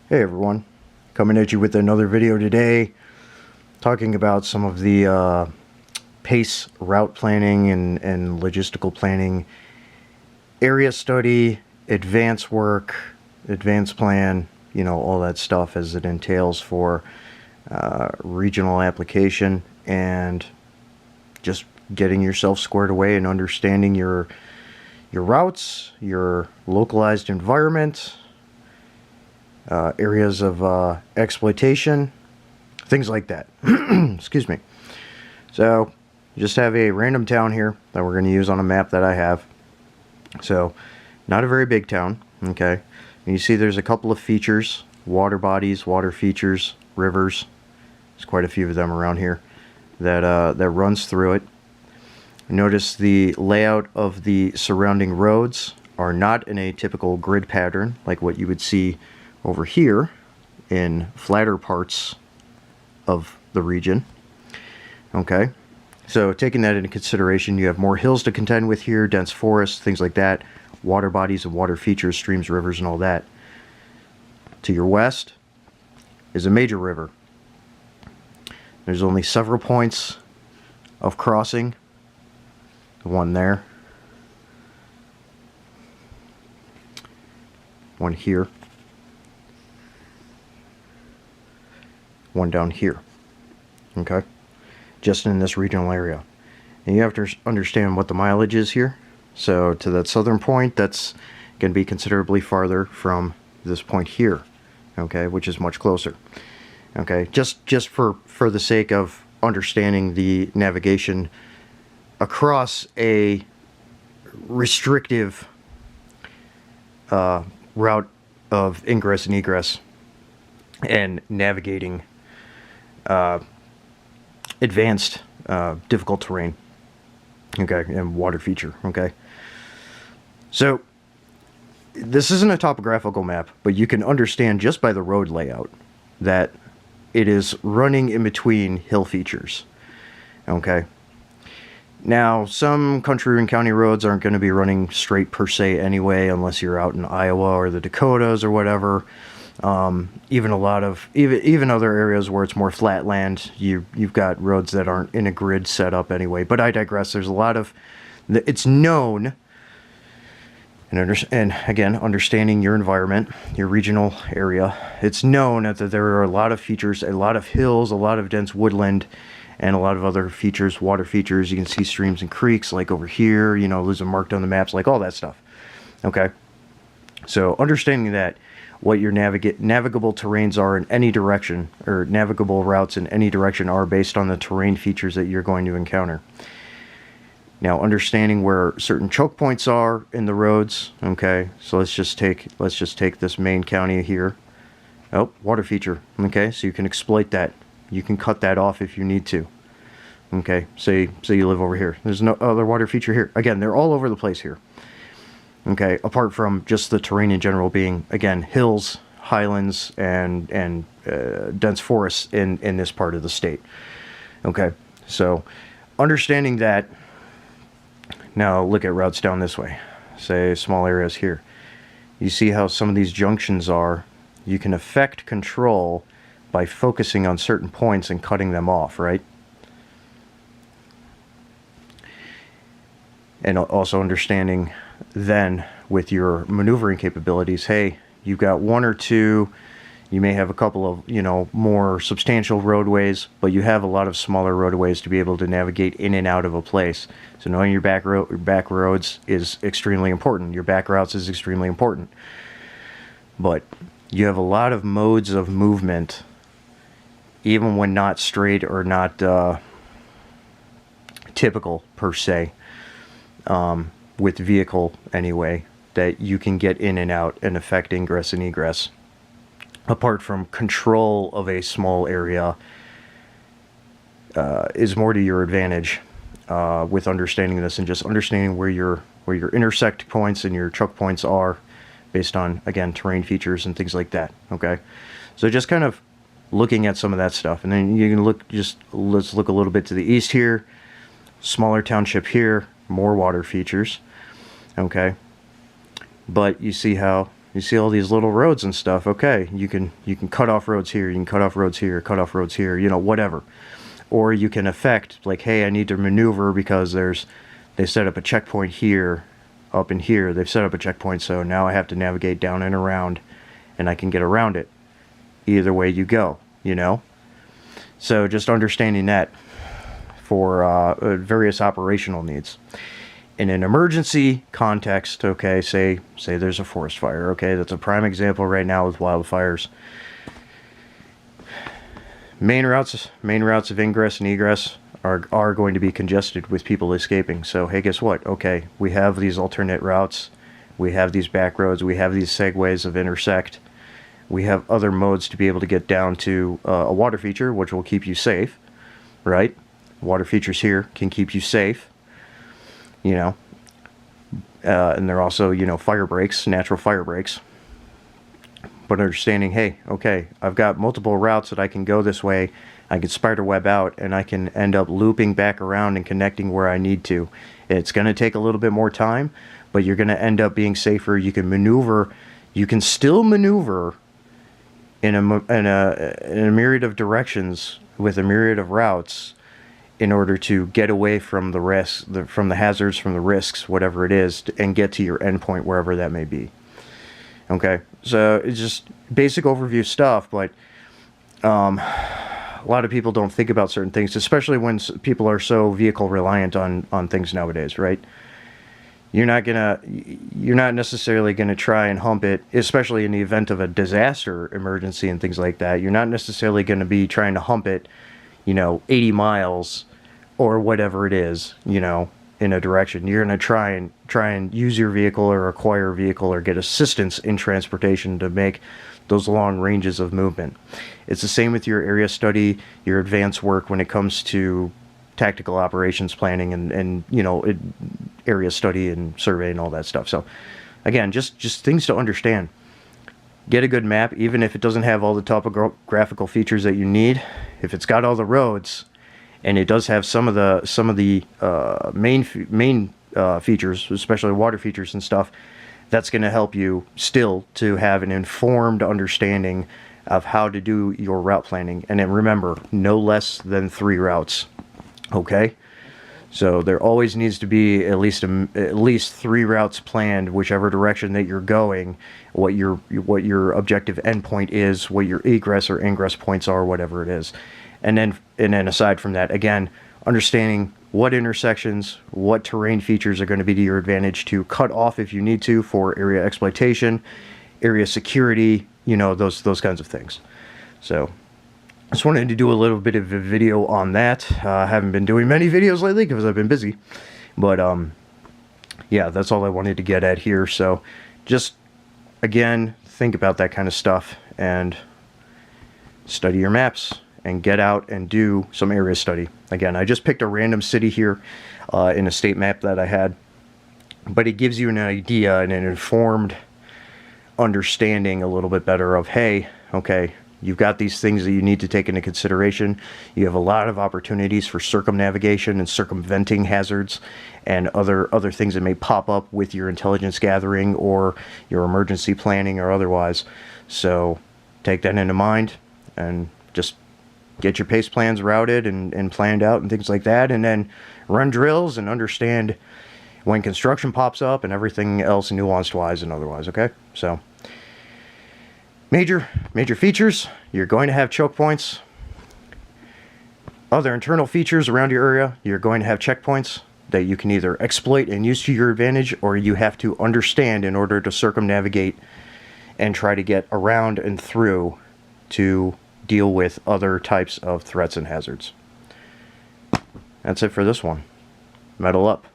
Hey everyone, coming at you with another video today, talking about some of the PACE route planning and logistical planning, area study, advance work, advance plan, you know, all that stuff as it entails for regional application and just getting yourself squared away and understanding your routes, your localized environment, areas of exploitation, things like that. Excuse me. So just have a random town here that we're going to use on a map that I have. So not a very big town, okay? And you see there's a couple of features, water bodies, water features, rivers. There's quite a few of them around here that that runs through it. Notice the layout of the surrounding roads are not in a typical grid pattern like what you would see over here in flatter parts of the region. Okay, so taking that into consideration, you have more hills to contend with here, dense forests, things like that, water bodies and water features, streams, rivers, and all that. To your west is a major river. There's only several points of crossing. The one there, one here, one down here, okay, just in this regional area. And you have to understand what the mileage is here. So to that southern point, that's going to be considerably farther from this point here, okay, which is much closer. Okay, just for the sake of understanding the navigation across a restrictive route of ingress and egress and navigating advanced difficult terrain, okay, and water feature, okay. So this isn't a topographical map, but you can understand just by the road layout that it is running in between hill features, okay. Now, some country and county roads aren't going to be running straight per se anyway, unless you're out in Iowa or the Dakotas or whatever. Even a lot of even other areas where it's more flat land, you've got roads that aren't in a grid setup anyway. But I digress. There's a lot of it's known, and again, understanding your environment, your regional area, it's known that there are a lot of features, a lot of hills, a lot of dense woodland, and a lot of other features, water features. You can see streams and creeks like over here, you know, there's them marked on the maps, like all that stuff. Okay, so understanding that what your navigable terrains are in any direction, or navigable routes in any direction, are based on the terrain features that you're going to encounter. Now, understanding where certain choke points are in the roads. Okay, so let's just take this main county here. Oh, water feature. Okay, so you can exploit that. You can cut that off if you need to. Okay, say you live over here. There's no other water feature here. Again, they're all over the place here. Okay, apart from just the terrain in general being, again, hills, highlands, and dense forests in this part of the state. Okay, so understanding that, now look at routes down this way. Say small areas here. You see how some of these junctions are. You can affect control by focusing on certain points and cutting them off, right? And also understanding then with your maneuvering capabilities, hey, you've got one or two, you may have a couple of, you know, more substantial roadways, but you have a lot of smaller roadways to be able to navigate in and out of a place. So knowing your back roads is extremely important. Your back routes is extremely important. But you have a lot of modes of movement, even when not straight or not typical per se, with vehicle anyway, that you can get in and out and affect ingress and egress. Apart from control of a small area is more to your advantage with understanding this and just understanding where your intersect points and your choke points are based on, again, terrain features and things like that. Okay, so just kind of looking at some of that stuff, and then you can let's look a little bit to the east here. Smaller township here, more water features. Okay, but you see how You see all these little roads and stuff. Okay, you can cut off roads here, you can cut off roads here, cut off roads here, you know, whatever. Or you can affect, like, hey, I need to maneuver because they set up a checkpoint here, up in here. They've set up a checkpoint, so now I have to navigate down and around, and I can get around it. Either way you go, you know? So just understanding that for various operational needs. In an emergency context, okay, say there's a forest fire, okay, that's a prime example right now with wildfires. Main routes of ingress and egress are going to be congested with people escaping. So hey, guess what? Okay, we have these alternate routes, we have these back roads, we have these segues of intersect, we have other modes to be able to get down to a water feature, which will keep you safe, right? Water features here can keep you safe, you know, and they're also, you know, fire breaks, natural fire breaks. But understanding, hey, okay, I've got multiple routes that I can go this way, I can spider web out, and I can end up looping back around and connecting where I need to. It's going to take a little bit more time, but you're going to end up being safer. You can maneuver, you can still maneuver in a myriad of directions with a myriad of routes in order to get away from the risks, from the hazards, from the risks, whatever it is, and get to your endpoint wherever that may be. Okay, so it's just basic overview stuff, but a lot of people don't think about certain things, especially when people are so vehicle reliant on things nowadays, right? You're not necessarily gonna try and hump it, especially in the event of a disaster emergency and things like that. You're not necessarily gonna be trying to hump it, you know, 80 miles or whatever it is, you know, in a direction. You're going to try and use your vehicle or acquire a vehicle or get assistance in transportation to make those long ranges of movement. It's the same with your area study, your advanced work when it comes to tactical operations planning and you know, area study and survey and all that stuff. So again, just things to understand. Get a good map, even if it doesn't have all the topographical features that you need. If it's got all the roads, and it does have some of the main features, especially water features and stuff, that's going to help you still to have an informed understanding of how to do your route planning. And then remember, no less than 3 routes. Okay, so there always needs to be at least 3 routes planned, whichever direction that you're going, what your objective endpoint is, what your egress or ingress points are, whatever it is. And then aside from that, again, understanding what intersections, what terrain features are going to be to your advantage to cut off if you need to for area exploitation, area security, you know, those kinds of things. So I just wanted to do a little bit of a video on that. I haven't been doing many videos lately because I've been busy, but yeah, that's all I wanted to get at here. So just, again, think about that kind of stuff and study your maps and get out and do some area study. Again, I just picked a random city here in a state map that I had, but it gives you an idea and an informed understanding a little bit better of, hey, okay, you've got these things that you need to take into consideration. You have a lot of opportunities for circumnavigation and circumventing hazards and other things that may pop up with your intelligence gathering or your emergency planning or otherwise. So take that into mind and just get your pace plans routed and planned out and things like that, and then run drills and understand when construction pops up and everything else nuanced wise and otherwise. Okay, so major features, you're going to have choke points. Other internal features around your area, you're going to have checkpoints that you can either exploit and use to your advantage, or you have to understand in order to circumnavigate and try to get around and through to deal with other types of threats and hazards. That's it for this one. Metal up.